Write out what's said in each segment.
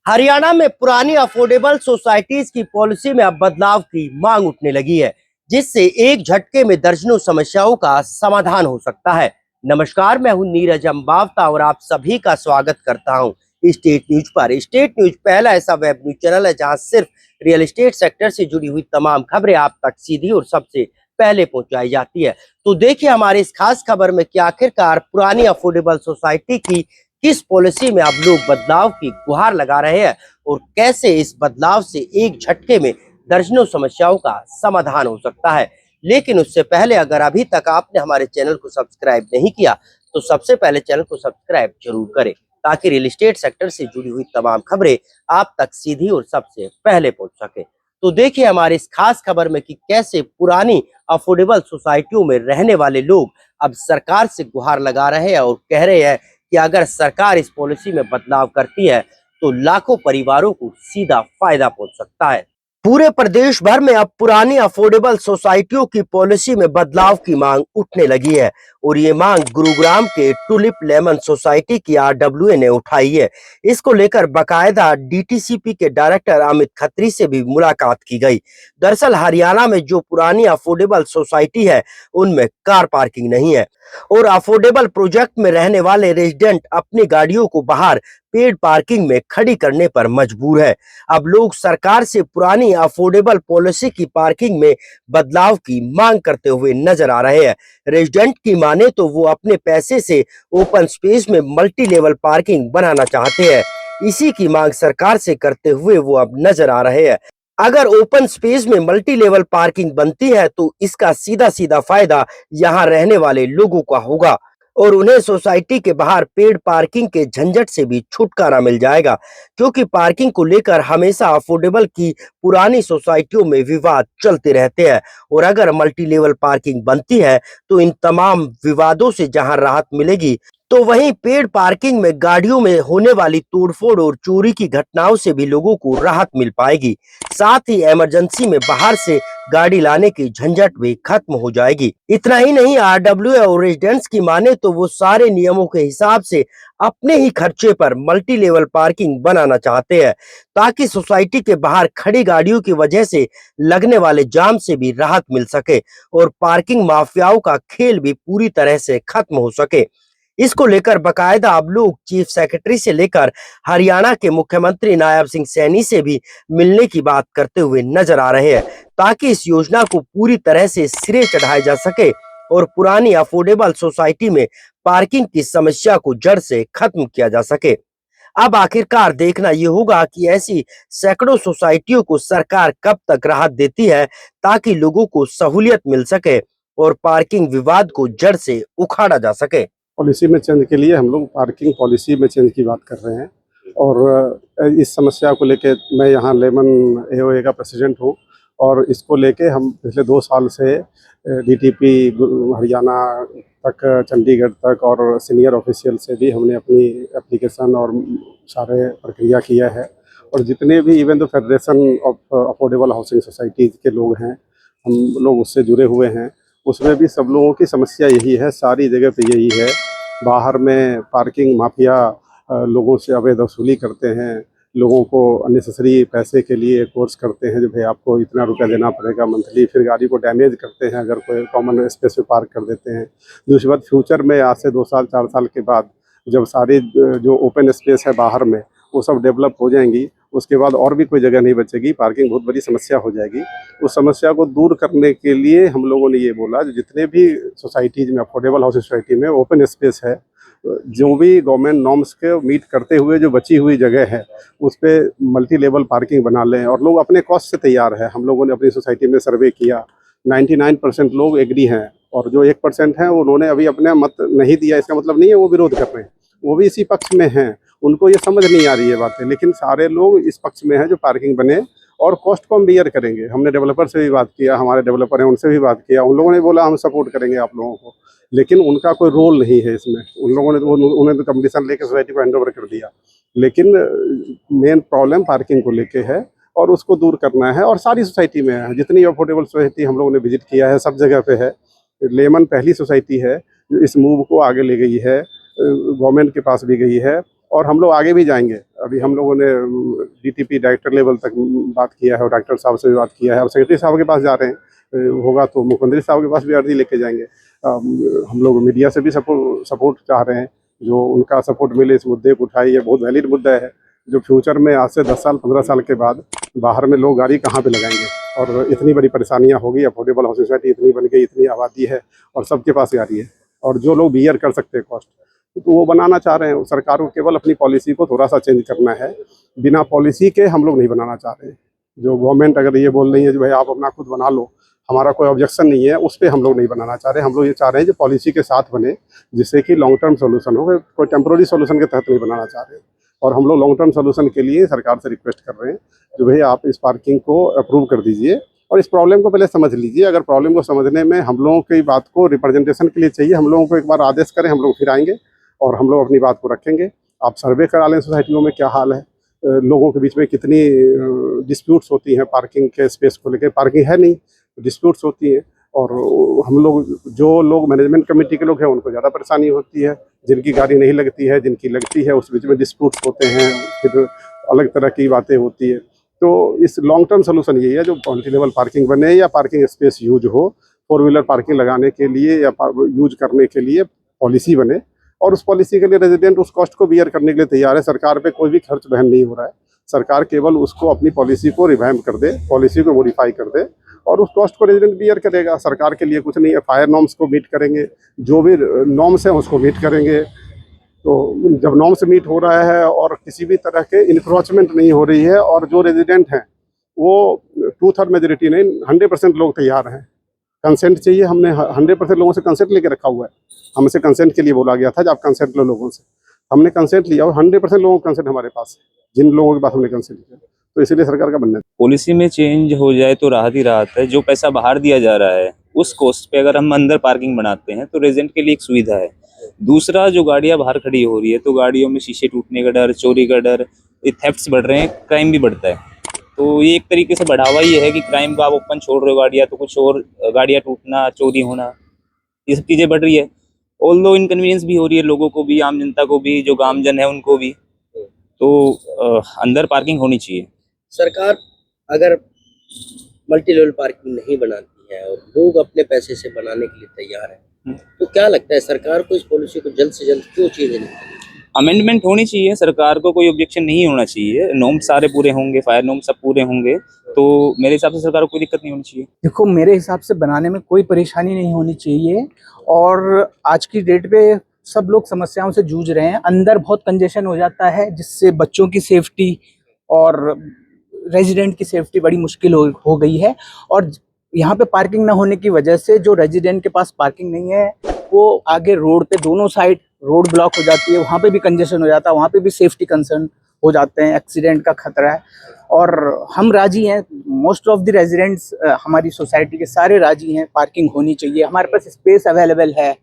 हरियाणा में पुरानी affordable societies की पॉलिसी में अब बदलाव की मांग उठने लगी है, जिससे एक झटके में दर्जनों समस्याओं का समाधान हो सकता है। नमस्कार, मैं हूं नीरज अम्बावता और आप सभी का स्वागत करता हूं स्टेट न्यूज पर। स्टेट न्यूज पहला ऐसा वेब न्यूज चैनल है जहां सिर्फ रियल एस्टेट सेक्टर से जुड़ी हुई तमाम खबरें आप तक सीधी और सबसे पहले पहुंचाई जाती है। तो देखिए हमारी इस खास खबर में कि आखिरकार पुरानी अफोर्डेबल सोसाइटी की किस पॉलिसी में अब लोग बदलाव की गुहार लगा रहे हैं और कैसे इस बदलाव से एक झटके में दर्जनों समस्याओं का समाधान हो सकता है। लेकिन उससे पहले अगर अभी तक आपने हमारे चैनल को सब्सक्राइब नहीं किया तो सबसे पहले चैनल को सब्सक्राइब जरूर करें, ताकि रियल एस्टेट सेक्टर से जुड़ी हुई तमाम खबरें आप तक सीधी और सबसे पहले पहुंच सके। तो देखिए हमारे इस खास खबर में कि कैसे पुरानी अफोर्डेबल सोसाइटियों में रहने वाले लोग अब सरकार से गुहार लगा रहे हैं और कह रहे हैं कि अगर सरकार इस पॉलिसी में बदलाव करती है तो लाखों परिवारों को सीधा फायदा पहुंच सकता है। पूरे प्रदेश भर में अब पुरानी अफोर्डेबल सोसाइटियों की पॉलिसी में बदलाव की मांग उठने लगी है और ये मांग गुरुग्राम के टुलिप लेमन सोसाइटी की आरडब्ल्यूए ने उठाई है। इसको लेकर बकायदा डीटीसीपी के डायरेक्टर अमित खत्री से भी मुलाकात की गई। दरअसल हरियाणा में जो पुरानी अफोर्डेबल सोसाइटी है उनमें कार पार्किंग नहीं है और अफोर्डेबल प्रोजेक्ट में रहने वाले रेजिडेंट अपनी गाड़ियों को बाहर पेड पार्किंग में खड़ी करने पर मजबूर है। अब लोग सरकार से पुरानी अफोर्डेबल पॉलिसी की पार्किंग में बदलाव की मांग करते हुए नजर आ रहे हैं। रेजिडेंट की माने तो वो अपने पैसे से ओपन स्पेस में मल्टी लेवल पार्किंग बनाना चाहते हैं। इसी की मांग सरकार से करते हुए वो अब नजर आ रहे हैं। अगर ओपन स्पेस में मल्टी लेवल पार्किंग बनती है तो इसका सीधा सीधा फायदा यहाँ रहने वाले लोगों का होगा और उन्हें सोसाइटी के बाहर पेड पार्किंग के झंझट से भी छुटकारा मिल जाएगा, क्योंकि पार्किंग को लेकर हमेशा अफोर्डेबल की पुरानी सोसाइटियों में विवाद चलते रहते हैं और अगर मल्टी लेवल पार्किंग बनती है तो इन तमाम विवादों से जहां राहत मिलेगी तो वहीं पेड पार्किंग में गाड़ियों में होने वाली तोड़फोड़ और चोरी की घटनाओं से भी लोगों को राहत मिल पाएगी। साथ ही इमरजेंसी में बाहर से गाड़ी लाने की झंझट भी खत्म हो जाएगी। इतना ही नहीं, आरडब्ल्यूए और रेजिडेंट्स की माने तो वो सारे नियमों के हिसाब से अपने ही खर्चे पर मल्टी लेवल पार्किंग बनाना चाहते हैं, ताकि सोसाइटी के बाहर खड़ी गाड़ियों की वजह से लगने वाले जाम से भी राहत मिल सके और पार्किंग माफियाओं का खेल भी पूरी तरह से खत्म हो सके। इसको लेकर बकायदा अब लोग चीफ सेक्रेटरी से लेकर हरियाणा के मुख्यमंत्री नायब सिंह सैनी से भी मिलने की बात करते हुए नजर आ रहे हैं, ताकि इस योजना को पूरी तरह से सिरे चढ़ाया जा सके और पुरानी अफोर्डेबल सोसाइटी में पार्किंग की समस्या को जड़ से खत्म किया जा सके। अब आखिरकार देखना ये होगा कि ऐसी सैकड़ों सोसाइटियों को सरकार कब तक राहत देती है, ताकि लोगों को सहूलियत मिल सके और पार्किंग विवाद को जड़ से उखाड़ा जा सके। पॉलिसी में चेंज के लिए हम लोग पार्किंग पॉलिसी में चेंज की बात कर रहे हैं और इस समस्या को लेके मैं यहाँ लेमन एओए का प्रेसिडेंट हूँ और इसको लेके हम पिछले 2 साल से डीटीपी हरियाणा तक, चंडीगढ़ तक और सीनियर ऑफिशियल से भी हमने अपनी एप्लीकेशन और सारे प्रक्रिया किया है और जितने भी इवन तो federation of affordable housing societies के लोग हैं, हम लोग उससे जुड़े हुए हैं, उसमें भी सब लोगों की समस्या यही है, सारी जगह पे यही है। बाहर में पार्किंग माफिया लोगों से अवैध वसूली करते हैं, लोगों को अननेसेसरी पैसे के लिए कोर्स करते हैं जो भाई आपको इतना रुपया देना पड़ेगा मंथली, फिर गाड़ी को डैमेज करते हैं अगर कोई कॉमन स्पेस पे पार्क कर देते हैं। दूसरी बात, फ्यूचर में आज से 2 साल 4 साल के बाद जब सारी जो ओपन स्पेस है बाहर में वो सब डेवलप हो जाएंगी, उसके बाद और भी कोई जगह नहीं बचेगी, पार्किंग बहुत बड़ी समस्या हो जाएगी। उस समस्या को दूर करने के लिए हम लोगों ने ये बोला जितने भी सोसाइटीज़ में, अफोर्डेबल हाउसिंग सोसाइटी में ओपन स्पेस है, जो भी गवर्नमेंट नॉर्म्स के मीट करते हुए जो बची हुई जगह है उस पर मल्टी लेवल पार्किंग बना लें और लोग अपने कॉस्ट से तैयार है। हम लोगों ने अपनी सोसाइटी में सर्वे किया, 99% लोग एग्री हैं और जो 1% हैं उन्होंने अभी अपने मत नहीं दिया। इसका मतलब नहीं है वो विरोध कर रहे हैं, वो भी इसी पक्ष में हैं, उनको ये समझ नहीं आ रही है बातें, लेकिन सारे लोग इस पक्ष में हैं जो पार्किंग बने और कॉस्ट को हम बियर करेंगे। हमने डेवलपर से भी बात किया, हमारे डेवलपर हैं उनसे भी बात किया, उन लोगों ने बोला हम सपोर्ट करेंगे आप लोगों को, लेकिन उनका कोई रोल नहीं है इसमें। उन लोगों ने उन्हें तो कंपटीशन लेके सोसाइटी को हैंडओवर कर दिया, लेकिन मेन प्रॉब्लम पार्किंग को लेके है और उसको दूर करना है और सारी सोसाइटी में है। जितनी अफोर्डेबल सोसाइटी हम लोगों ने विजिट किया है सब जगह पे है। लेमन पहली सोसाइटी है जो इस मूव को आगे ले गई है, गवर्नमेंट के पास भी गई है और हम लोग आगे भी जाएंगे। अभी हम लोगों ने डीटीपी डायरेक्टर लेवल तक बात किया है और डॉक्टर साहब से भी बात किया है। अब सेक्रेटरी साहब के पास जा रहे हैं, होगा तो मुख्यमंत्री साहब के पास भी अर्जी लेके जाएंगे। हम लोग मीडिया से भी सपोर्ट चाह रहे हैं, जो उनका सपोर्ट मिले इस मुद्दे को उठाए। ये बहुत वैलिड मुद्दा है, जो फ्यूचर में आज से 10 साल 15 साल के बाद बाहर में लोग गाड़ी कहाँ पे लगाएंगे, और इतनी बड़ी परेशानियाँ होगी। अफोर्डेबल हाउसिंग सोसाइटी इतनी बन गई, इतनी आबादी है और सबके पास गाड़ी है, और जो लोग बियर कर सकते हैं कॉस्ट, तो वो बनाना चाह रहे हैं। सरकार को केवल अपनी पॉलिसी को थोड़ा सा चेंज करना है, बिना पॉलिसी के हम लोग नहीं बनाना चाह रहे हैं। जो गवर्नमेंट अगर ये बोल रही है जो भाई आप अपना खुद बना लो, हमारा कोई ऑब्जेक्शन नहीं है, उस पर हम लोग नहीं बनाना चाह रहे। हम लोग ये चाह रहे हैं जो पॉलिसी के साथ बने, जिससे कि लॉन्ग टर्म सोल्यूशन हो, कोई टेम्प्रोरी सोल्यूशन के तहत नहीं बनाना चाह रहे। और हम लोग लॉन्ग टर्म सोल्यूशन के लिए सरकार से रिक्वेस्ट कर रहे हैं जो भाई आप इस पार्किंग को अप्रूव कर दीजिए और इस प्रॉब्लम को पहले समझ लीजिए। अगर प्रॉब्लम को समझने में हम लोगों की बात को रिप्रेजेंटेशन के लिए चाहिए, हम लोगों को एक बार आदेश करें, हम लोग फिर आएंगे और हम लोग अपनी बात को रखेंगे। आप सर्वे करा लें सोसाइटियों में क्या हाल है, लोगों के बीच में कितनी डिस्प्यूट्स होती हैं पार्किंग के स्पेस को लेकर। पार्किंग है नहीं, डिस्प्यूट्स होती हैं, और हम लोग जो लोग मैनेजमेंट कमेटी के लोग हैं उनको ज़्यादा परेशानी होती है। जिनकी गाड़ी नहीं लगती है, जिनकी लगती है, उस बीच में डिस्प्यूट्स होते हैं, फिर अलग तरह की बातें होती है। तो इस लॉन्ग टर्म सोल्यूशन यही है, जो मल्टी लेवल पार्किंग बने या पार्किंग स्पेस यूज हो, 4 व्हीलर पार्किंग लगाने के लिए या यूज करने के लिए पॉलिसी बने, और उस पॉलिसी के लिए रेजिडेंट उस कॉस्ट को बियर करने के लिए तैयार है। सरकार पे कोई भी खर्च बहन नहीं हो रहा है। सरकार केवल उसको अपनी पॉलिसी को रिवैम्प कर दे, पॉलिसी को मॉडिफाई कर दे, और उस कॉस्ट को रेजिडेंट बियर करेगा। सरकार के लिए कुछ नहीं है, फायर नॉर्म्स को मीट करेंगे, जो भी नॉर्म्स हैं उसको मीट करेंगे। तो जब नॉर्म्स मीट हो रहा है और किसी भी तरह के इंक्रोचमेंट नहीं हो रही है, और जो रेजिडेंट हैं वो 2/3 मेजोरिटी नहीं 100% लोग तैयार हैं। कंसेंट चाहिए, हमने 100% लोगों से कंसेंट लेके रखा हुआ है। हमसे कंसेंट के लिए बोला गया था जब आप कंसेंट लो लोगों से, हमने कंसेंट लिया और 100% लोगों का कंसेंट हमारे पास है, जिन लोगों के पास हमने कंसेंट किया। तो इसीलिए सरकार का बनना है। पॉलिसी में चेंज हो जाए तो राहत ही राहत है। जो पैसा बाहर दिया जा रहा है उस कॉस्ट पे अगर हम अंदर पार्किंग बनाते हैं तो रेजिडेंट के लिए एक सुविधा है। दूसरा, जो गाड़ियां बाहर खड़ी हो रही है तो गाड़ियों में शीशे टूटने का डर, चोरी का डर, ये थेफ्ट्स बढ़ रहे हैं, क्राइम भी बढ़ता है। तो ये एक तरीके से बढ़ावा ही है कि क्राइम का आप ओपन छोड़ रहे हो गाड़ियां, तो कुछ और गाड़ियां टूटना, चोरी होना, ये सब चीजें बढ़ रही है। ऑल्दो इनकन्वीनियंस भी हो रही है लोगों को भी, आम जनता को भी, जो गामजन है उनको भी। तो अंदर पार्किंग होनी चाहिए। सरकार अगर मल्टी लेवल पार्किंग नहीं बनाती है और लोग अपने पैसे से बनाने के लिए तैयार हैं, तो क्या लगता है सरकार को इस पॉलिसी को जल्द से जल्द क्यों चेंज नहीं करनी? अमेंडमेंट होनी चाहिए, सरकार को कोई ऑब्जेक्शन नहीं होना चाहिए। नॉर्म्स सारे पूरे होंगे, फायर नॉर्म्स सब पूरे होंगे, तो मेरे हिसाब से सरकार को कोई दिक्कत नहीं होनी चाहिए। देखो, मेरे हिसाब से बनाने में कोई परेशानी नहीं होनी चाहिए, और आज की डेट पे सब लोग समस्याओं से जूझ रहे हैं। अंदर बहुत कंजेशन हो जाता है, जिससे बच्चों की सेफ्टी और रेजिडेंट की सेफ्टी बड़ी मुश्किल हो गई है। और यहाँ पे पार्किंग ना होने की वजह से जो रेजिडेंट के पास पार्किंग नहीं है, वो आगे रोड पे दोनों साइड रोड ब्लॉक हो जाती है, वहाँ पे भी कंजेशन हो जाता है, वहाँ पे भी सेफ्टी कंसर्न हो जाते हैं, एक्सीडेंट का खतरा है। और हम राजी हैं, मोस्ट ऑफ द रेजिडेंट्स हमारी सोसाइटी के सारे राजी हैं, पार्किंग होनी चाहिए, हमारे पास स्पेस अवेलेबल है।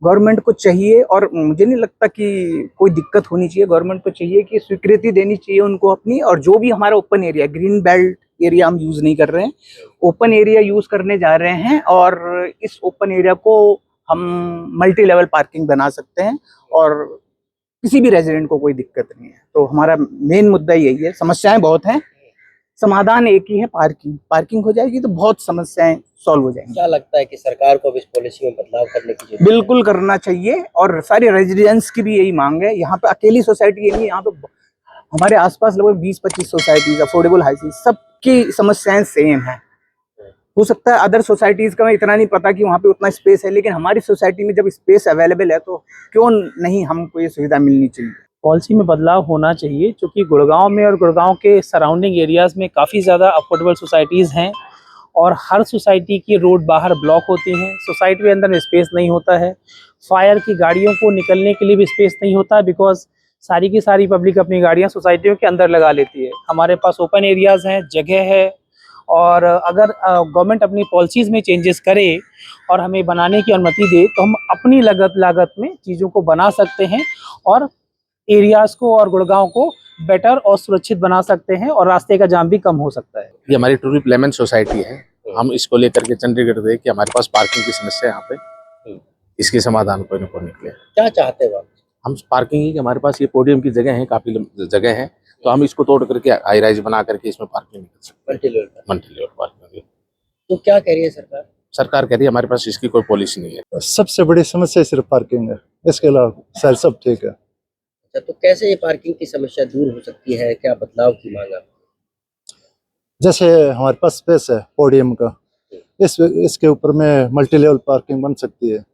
गवर्नमेंट को चाहिए, और मुझे नहीं लगता कि कोई दिक्कत होनी चाहिए, गवर्नमेंट को चाहिए कि स्वीकृति देनी चाहिए उनको अपनी। और जो भी हमारा open area, green belt area हम यूज नहीं कर रहे हैं, ओपन एरिया यूज करने जा रहे हैं, और इस ओपन एरिया को हम मल्टी लेवल पार्किंग बना सकते हैं और किसी भी रेजिडेंट को कोई दिक्कत नहीं है। तो हमारा मेन मुद्दा यही है। समस्याएं बहुत हैं, समाधान एक ही है, पार्किंग। पार्किंग हो जाएगी तो बहुत समस्याएं सॉल्व हो जाएंगी। क्या लगता है कि सरकार को अब इस पॉलिसी में बदलाव करने की जरूरत है? बिल्कुल करना चाहिए, और सारे रेजिडेंट्स की भी यही मांग है। यहाँ पे अकेली सोसाइटी नहीं, यहाँ पे हमारे आसपास लगभग 20-25 सोसाइटीज, अफोर्डेबल हाउसिंग, सबकी समस्याएं सेम है। हो सकता है अदर सोसाइटीज का मैं इतना नहीं पता कि वहाँ पे उतना स्पेस है, लेकिन हमारी सोसाइटी में जब स्पेस अवेलेबल है तो क्यों नहीं हमको ये सुविधा मिलनी चाहिए। पॉलिसी में बदलाव होना चाहिए, क्योंकि गुड़गांव में और गुड़गांव के सराउंडिंग एरियाज़ में काफ़ी ज़्यादा अफोर्डेबल सोसाइटीज़ हैं, और हर सोसाइटी की रोड बाहर ब्लॉक होती हैं, सोसाइटी के अंदर स्पेस नहीं होता है, फायर की गाड़ियों को निकलने के लिए भी स्पेस नहीं होता, बिकॉज सारी की सारी पब्लिक अपनी गाड़ियाँ सोसाइटियों के अंदर लगा लेती है। हमारे पास ओपन एरियाज़ हैं, जगह है, और अगर गवर्नमेंट अपनी पॉलिसीज़ में चेंजेस करे और हमें बनाने की अनुमति दे तो हम अपनी लागत में चीज़ों को बना सकते हैं, और एरियाज़ को और गुड़गांव को बेटर और सुरक्षित बना सकते हैं, और रास्ते का जाम भी कम हो सकता है। ये हमारी टूरिस्ट लेमन सोसाइटी है, हम इसको लेकर के चंडीगढ़ गए कि हमारे पास पार्किंग की समस्या है यहाँ पे, इसके समाधान कोई न कोई निकले। क्या चाहते हो आप? हम पार्किंग ही हमारे पास ये पोडियम की जगह है, काफी जगह है, तो हम इसको तोड़ करके हाई राइज बना करके इसमें पार्किंग नहीं कर सकते। मल्टी लेवल पार्किंग तो क्या कह रही है सरकार? सरकार कह रही है हमारे पास इसकी कोई पॉलिसी नहीं है। सबसे बड़ी समस्या सिर्फ पार्किंग है, इसके अलावा शायद सब ठीक है। अच्छा, तो कैसे ये पार्किंग की समस्या दूर हो सकती है? क्या बदलाव की मांग है? जैसे हमारे पास स्पेस है पोडियम का, इसके ऊपर में मल्टी लेवल पार्किंग बन सकती है।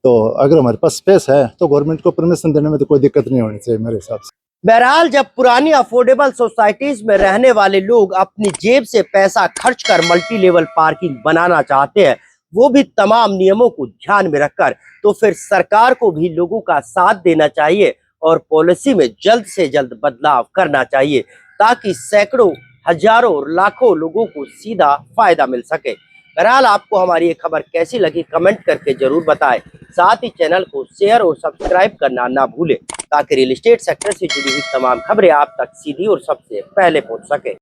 तो अगर हमारे पास स्पेस है तो गवर्नमेंट को परमिशन देने में तो कोई दिक्कत नहीं होनी चाहिए मेरे हिसाब से। बहरहाल, जब पुरानी अफोर्डेबल सोसाइटीज में रहने वाले लोग अपनी जेब से पैसा खर्च कर मल्टी लेवल पार्किंग बनाना चाहते हैं, वो भी तमाम नियमों को ध्यान में रखकर, तो फिर सरकार को भी लोगों का साथ देना चाहिए और पॉलिसी में जल्द से जल्द बदलाव करना चाहिए, ताकि सैकड़ों, हजारों और लाखों लोगों को सीधा फायदा मिल सके। बहरहाल, आपको हमारी ये खबर कैसी लगी कमेंट करके जरूर बताएं। साथ ही चैनल को शेयर और सब्सक्राइब करना ना भूलें, ताकि रियल एस्टेट सेक्टर से जुड़ी हुई तमाम खबरें आप तक सीधी और सबसे पहले पहुंच सके।